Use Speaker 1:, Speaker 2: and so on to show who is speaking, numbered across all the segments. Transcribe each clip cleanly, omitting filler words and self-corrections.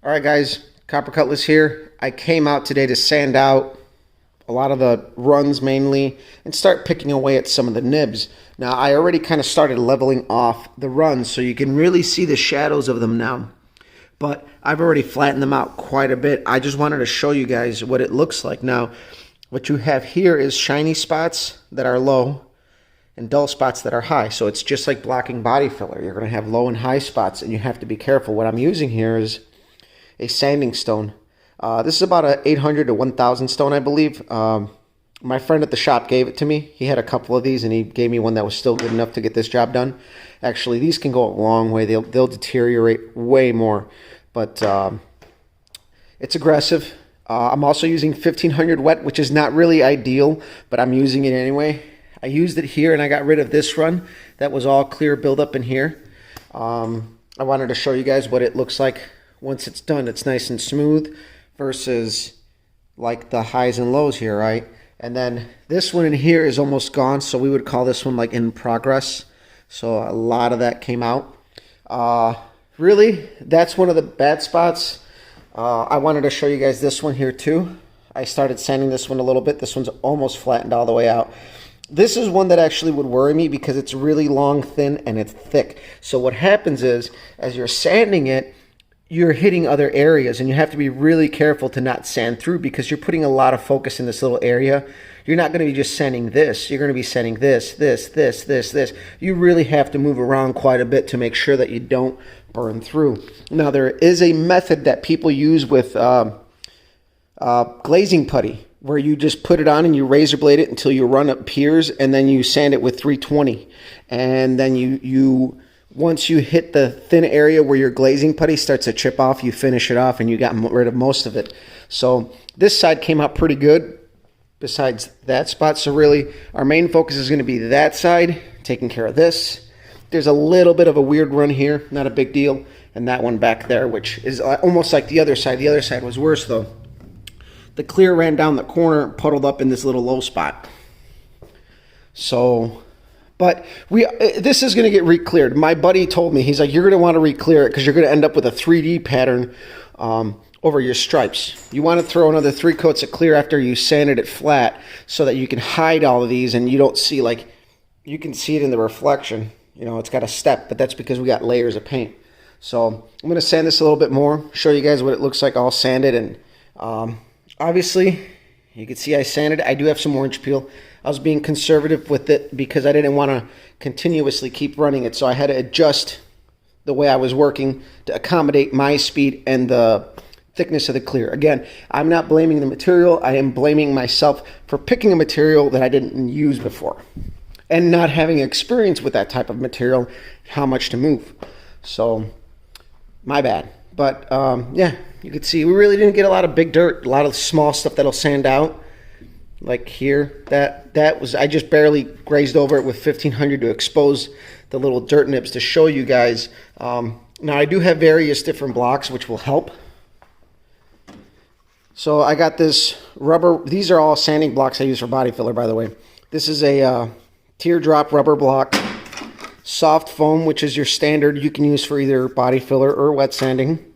Speaker 1: All right, guys, Copper Cutlass here. I came out today to sand out a lot of the runs mainly and start picking away at some of the nibs. Now, I already kind of started leveling off the runs so you can really see the shadows of them now. But I've already flattened them out quite a bit. I just wanted to show you guys what it looks like. Now, what you have here is shiny spots that are low and dull spots that are high. So it's just like blocking body filler. You're going to have low and high spots, and you have to be careful. What I'm using here is a sanding stone. This is about a 800 to 1000 stone, I believe. My friend at the shop gave it to me. He had a couple of these, and he gave me one that was still good enough to get this job done. Actually, these can go a long way. They'll deteriorate way more, but it's aggressive. I'm also using 1500 wet, which is not really ideal, but I'm using it anyway. I used it here, and I got rid of this run. That was all clear buildup in here. I wanted to show you guys what it looks like once it's done. It's nice and smooth versus like the highs and lows here, right? And then this one in here is almost gone, so we would call this one like in progress. So a lot of that came out. Really, that's one of the bad spots. I wanted to show you guys this one here too. I started sanding this one a little bit. This one's almost flattened all the way out. This is one that actually would worry me because it's really long, thin, and it's thick. So what happens is, as you're sanding it, you're hitting other areas, and you have to be really careful to not sand through because you're putting a lot of focus in this little area. You're not going to be just sanding this. You're going to be sanding this, this, this, this, this. You really have to move around quite a bit to make sure that you don't burn through. Now, there is a method that people use with glazing putty, where you just put it on and you razor blade it until your run appears, and then you sand it with 320. And then you once you hit the thin area where your glazing putty starts to chip off, you finish it off and you got rid of most of it. So this side came out pretty good besides that spot. So really our main focus is going to be that side, taking care of this. There's a little bit of a weird run here, not a big deal. And that one back there, which is almost like the other side. The other side was worse though. The clear ran down the corner, puddled up in this little low spot. So, but this is going to get re-cleared. My buddy told me, he's like, you're going to want to re-clear it because you're going to end up with a 3D pattern over your stripes. You want to throw another 3 coats of clear after you sanded it flat so that you can hide all of these and you don't see, like, you can see it in the reflection. You know, it's got a step, but that's because we got layers of paint. So I'm going to sand this a little bit more, show you guys what it looks like all sanded. And obviously, you can see I sanded it. I do have some orange peel. I was being conservative with it because I didn't want to continuously keep running it. So I had to adjust the way I was working to accommodate my speed and the thickness of the clear. Again, I'm not blaming the material. I am blaming myself for picking a material that I didn't use before and not having experience with that type of material, how much to move. So, my bad. But, yeah, you can see we really didn't get a lot of big dirt, a lot of small stuff that'll sand out. Like here, that was, I just barely grazed over it with 1500 to expose the little dirt nibs to show you guys. Now, I do have various different blocks, which will help. So I got this rubber, these are all sanding blocks I use for body filler, by the way. This is a teardrop rubber block. Soft foam, which is your standard you can use for either body filler or wet sanding.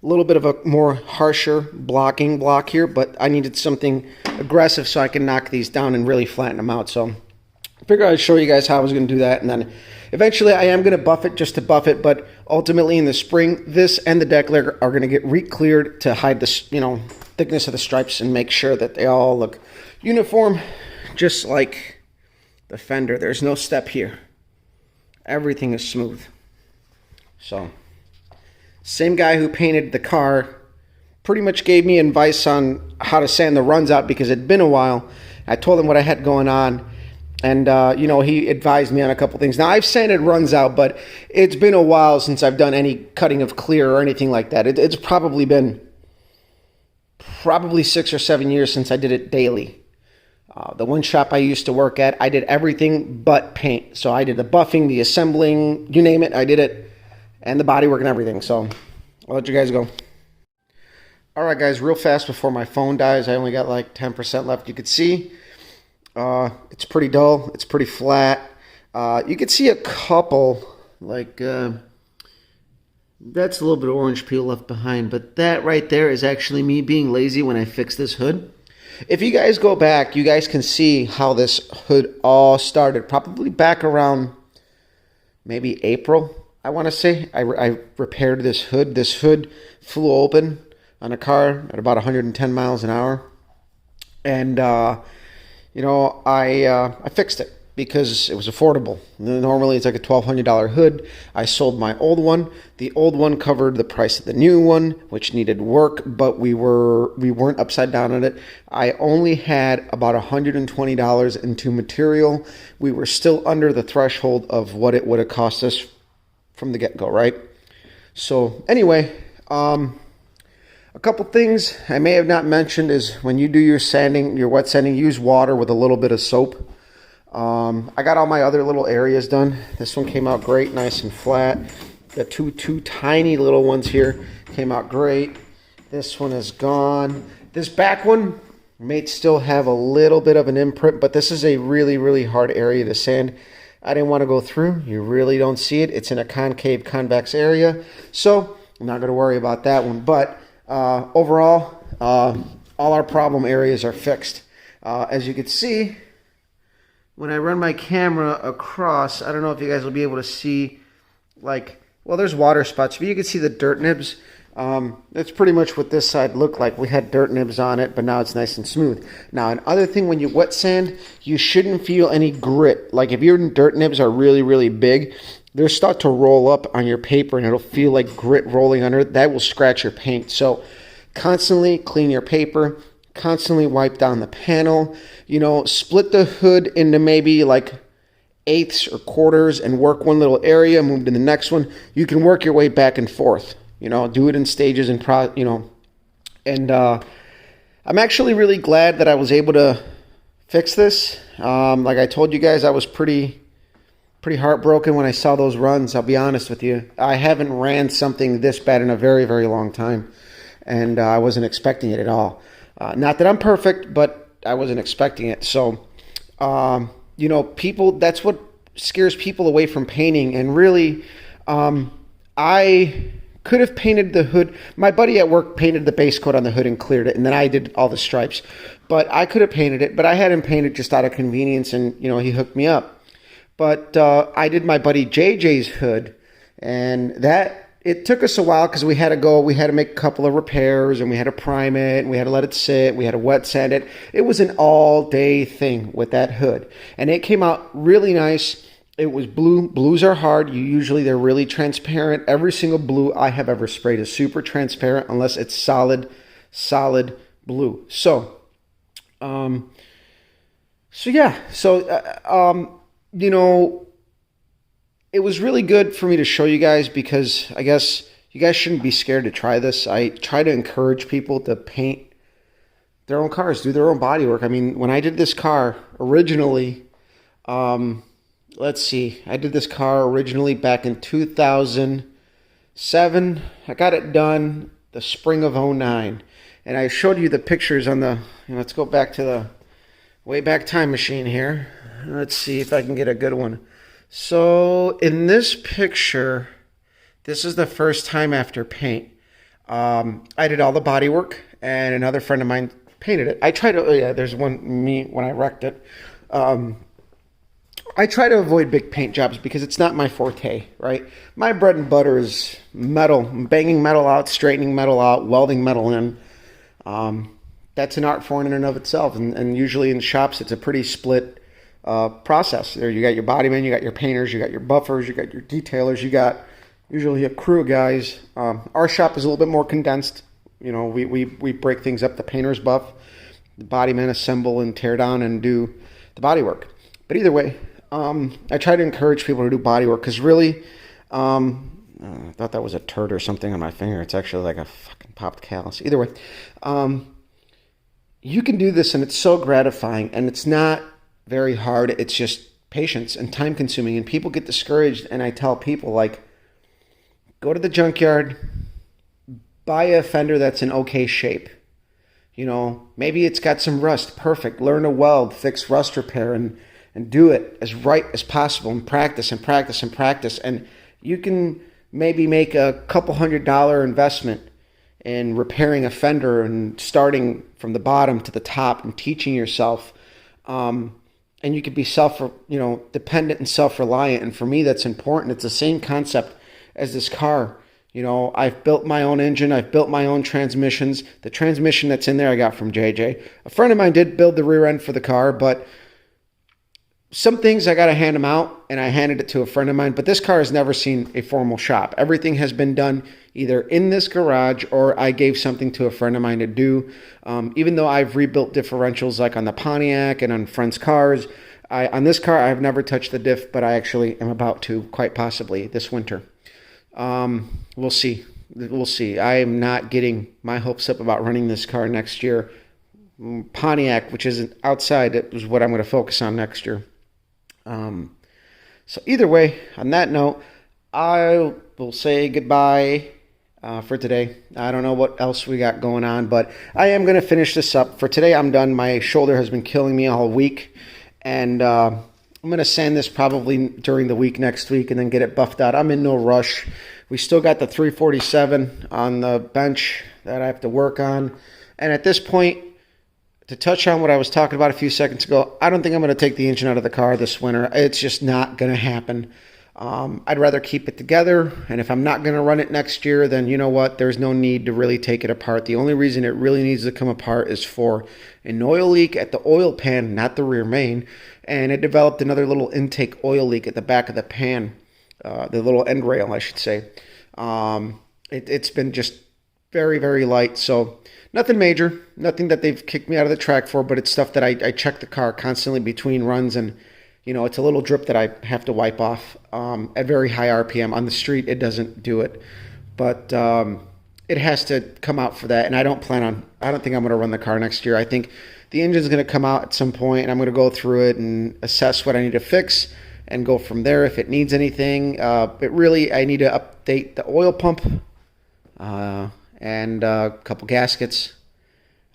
Speaker 1: A little bit of a more harsher blocking block here, but I needed something aggressive so I can knock these down and really flatten them out. So I figured I'd show you guys how I was going to do that. And then eventually I am going to buff it just to buff it, but ultimately in the spring, this and the deck layer are going to get re-cleared to hide the, you know, thickness of the stripes and make sure that they all look uniform, just like the fender. There's no step here. Everything is smooth. So, same guy who painted the car pretty much gave me advice on how to sand the runs out because it'd been a while. I told him what I had going on, and you know, he advised me on a couple things. Now, I've sanded runs out, but it's been a while since I've done any cutting of clear or anything like that. It's probably been 6 or 7 years since I did it daily. The one shop I used to work at, I did everything but paint. So I did the buffing, the assembling, you name it, I did it, and the bodywork and everything. So I'll let you guys go. All right, guys, real fast before my phone dies. I only got like 10% left. You could see it's pretty dull. It's pretty flat. You could see a couple, like That's a little bit of orange peel left behind, but that right there is actually me being lazy when I fix this hood. If you guys go back, you guys can see how this hood all started, probably back around maybe April, I want to say. I repaired this hood. This hood flew open on a car at about 110 miles an hour. And, I fixed it because it was affordable. Normally it's like a $1,200 hood. I sold my old one. The old one covered the price of the new one, which needed work, but we weren't upside down on it. I only had about $120 into material. We were still under the threshold of what it would have cost us from the get-go, right? So anyway, a couple things I may have not mentioned is when you do your sanding, your wet sanding, use water with a little bit of soap. I got all my other little areas done. This one came out great, nice and flat. The two tiny little ones here came out great. This one is gone. This back one may still have a little bit of an imprint, but this is a really, really hard area to sand. I didn't want to go through. You really don't see it. It's in a concave, convex area. So I'm not going to worry about that one. But overall, all our problem areas are fixed. As you can see, when I run my camera across, I don't know if you guys will be able to see, there's water spots, but you can see the dirt nibs. That's pretty much what this side looked like. We had dirt nibs on it, but now it's nice and smooth. Now, another thing, when you wet sand, you shouldn't feel any grit. Like if your dirt nibs are really, really big, they'll start to roll up on your paper and it'll feel like grit rolling under it. That will scratch your paint. So constantly clean your paper, constantly wipe down the panel, split the hood into maybe like eighths or quarters and work one little area, move to the next one. You can work your way back and forth, do it in stages and I'm actually really glad that I was able to fix this. Like I told you guys, I was pretty heartbroken when I saw those runs. I'll be honest with you. I haven't ran something this bad in a very, very long time, and I wasn't expecting it at all. Not that I'm perfect, but I wasn't expecting it. So, people, that's what scares people away from painting. And really, I could have painted the hood. My buddy at work painted the base coat on the hood and cleared it, and then I did all the stripes. But I could have painted it, but I had him painted just out of convenience, and, he hooked me up. But I did my buddy JJ's hood, and it took us a while because we had to make a couple of repairs, and we had to prime it, and we had to let it sit, we had to wet sand it. It was an all-day thing with that hood, and it came out really nice. It was blue. Blues are hard. They're really transparent. Every single blue I have ever sprayed is super transparent unless it's solid blue. It was really good for me to show you guys because I guess you guys shouldn't be scared to try this. I try to encourage people to paint their own cars, do their own body work. I mean, when I did this car originally, I did this car originally back in 2007. I got it done the spring of 2009. And I showed you the pictures on let's go back to the Wayback Time Machine here. Let's see if I can get a good one. So in this picture, this is the first time after paint. I did all the body work, and another friend of mine painted it. There's me when I wrecked it. I try to avoid big paint jobs because it's not my forte, right? My bread and butter is metal, banging metal out, straightening metal out, welding metal in. That's an art form in and of itself, and usually in shops it's a pretty split process. There you got your body men, you got your painters, you got your buffers, you got your detailers, you got usually a crew of guys. Our shop is a little bit more condensed. We break things up. The painters buff, the body men assemble and tear down and do the body work. But either way, I try to encourage people to do body work because really, I thought that was a turd or something on my finger. It's actually like a fucking popped callus. Either way, you can do this and it's so gratifying and it's not very hard. It's just patience and time consuming, and people get discouraged. And I tell people, go to the junkyard, buy a fender that's in okay shape. Maybe it's got some rust. Perfect. Learn to weld, fix rust repair, and do it as right as possible, and practice and practice and practice. And you can maybe make a couple $100 investment in repairing a fender and starting from the bottom to the top and teaching yourself. And you could be dependent and self-reliant. And for me, that's important. It's the same concept as this car. I've built my own engine. I've built my own transmissions. The transmission that's in there I got from JJ. A friend of mine did build the rear end for the car, but some things I got to hand them out, and I handed it to a friend of mine. But this car has never seen a formal shop. Everything has been done either in this garage or I gave something to a friend of mine to do. Even though I've rebuilt differentials like on the Pontiac and on friends' cars, on this car I've never touched the diff, but I actually am about to, quite possibly this winter. We'll see. We'll see. I am not getting my hopes up about running this car next year. Pontiac, which isn't outside, is what I'm going to focus on next year. So either way, on that note, I will say goodbye for today. I don't know what else we got going on, but I am going to finish this up. For today, I'm done. My shoulder has been killing me all week, and I'm going to sand this probably during the week next week and then get it buffed out. I'm in no rush. We still got the 347 on the bench that I have to work on, and at this point, to touch on what I was talking about a few seconds ago, I don't think I'm going to take the engine out of the car this winter. It's just not going to happen. I'd rather keep it together, and if I'm not going to run it next year, then you know what? There's no need to really take it apart. The only reason it really needs to come apart is for an oil leak at the oil pan, not the rear main, and it developed another little intake oil leak at the back of the pan, the little end rail, I should say. It's been just very, very light, so nothing major, nothing that they've kicked me out of the track for, but it's stuff that I check the car constantly between runs, and it's a little drip that I have to wipe off at very high RPM. On the street, it doesn't do it, but it has to come out for that, and I don't think I'm going to run the car next year. I think the engine's going to come out at some point, and I'm going to go through it and assess what I need to fix and go from there if it needs anything. But really, I need to update the oil pump and a couple gaskets.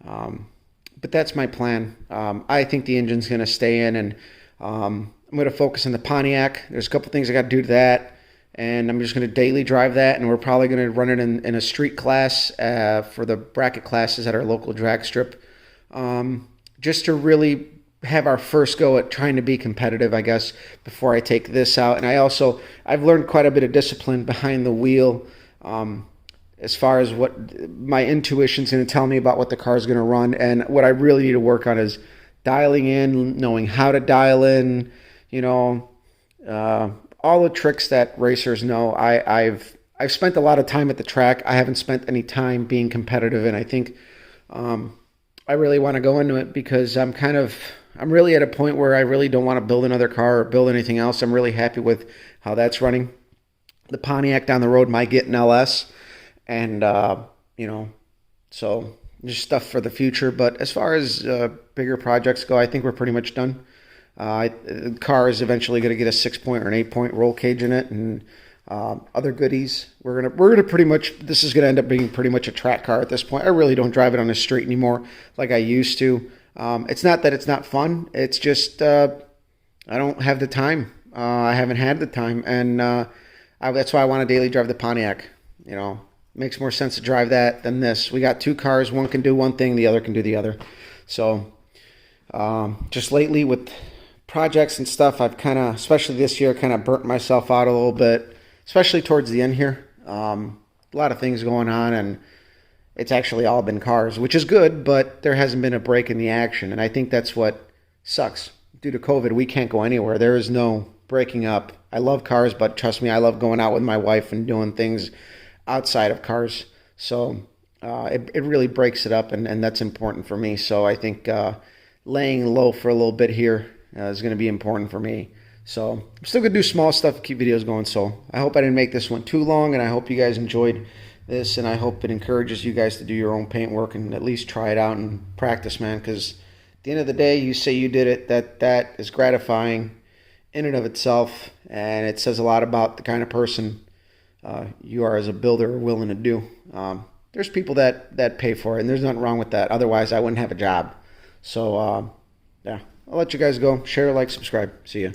Speaker 1: But that's my plan. I think the engine's going to stay in, and I'm going to focus on the Pontiac. There's a couple things I got to do to that, and I'm just going to daily drive that, and we're probably going to run it in a street class for the bracket classes at our local drag strip, just to really have our first go at trying to be competitive, I guess, before I take this out. And I've learned quite a bit of discipline behind the wheel, as far as what my intuition's going to tell me about what the car is going to run. And what I really need to work on is dialing in, knowing how to dial in, all the tricks that racers know. I've spent a lot of time at the track. I haven't spent any time being competitive, and I think I really want to go into it because I'm really at a point where I really don't want to build another car or build anything else. I'm really happy with how that's running. The Pontiac down the road might get an LS, and so just stuff for the future. But as far as bigger projects go, I think we're pretty much done. The car is eventually going to get a 6-point or an 8-point roll cage in it, and other goodies. We're gonna pretty much, this is gonna end up being pretty much a track car at this point. I really don't drive it on the street anymore like I used to. It's not that it's not fun. It's just I don't have the time. I haven't had the time, and that's why I want to daily drive the Pontiac. Makes more sense to drive that than this. We got two cars. One can do one thing, the other can do the other. So just lately with projects and stuff, I've especially this year, burnt myself out a little bit, especially towards the end here. A lot of things going on, and it's actually all been cars, which is good, but there hasn't been a break in the action, and I think that's what sucks. Due to COVID, we can't go anywhere. There is no breaking up. I love cars, but trust me, I love going out with my wife and doing things outside of cars. So it really breaks it up, and that's important for me. So I think laying low for a little bit here is going to be important for me. So I'm still going to do small stuff, keep videos going. So I hope I didn't make this one too long, and I hope you guys enjoyed this, and I hope it encourages you guys to do your own paint work and at least try it out and practice, man, because at the end of the day, you say you did it, that is gratifying in and of itself, and it says a lot about the kind of person you are as a builder or willing to do. There's people that pay for it, and there's nothing wrong with that. Otherwise, I wouldn't have a job. So, yeah, I'll let you guys go. Share, like, subscribe. See ya.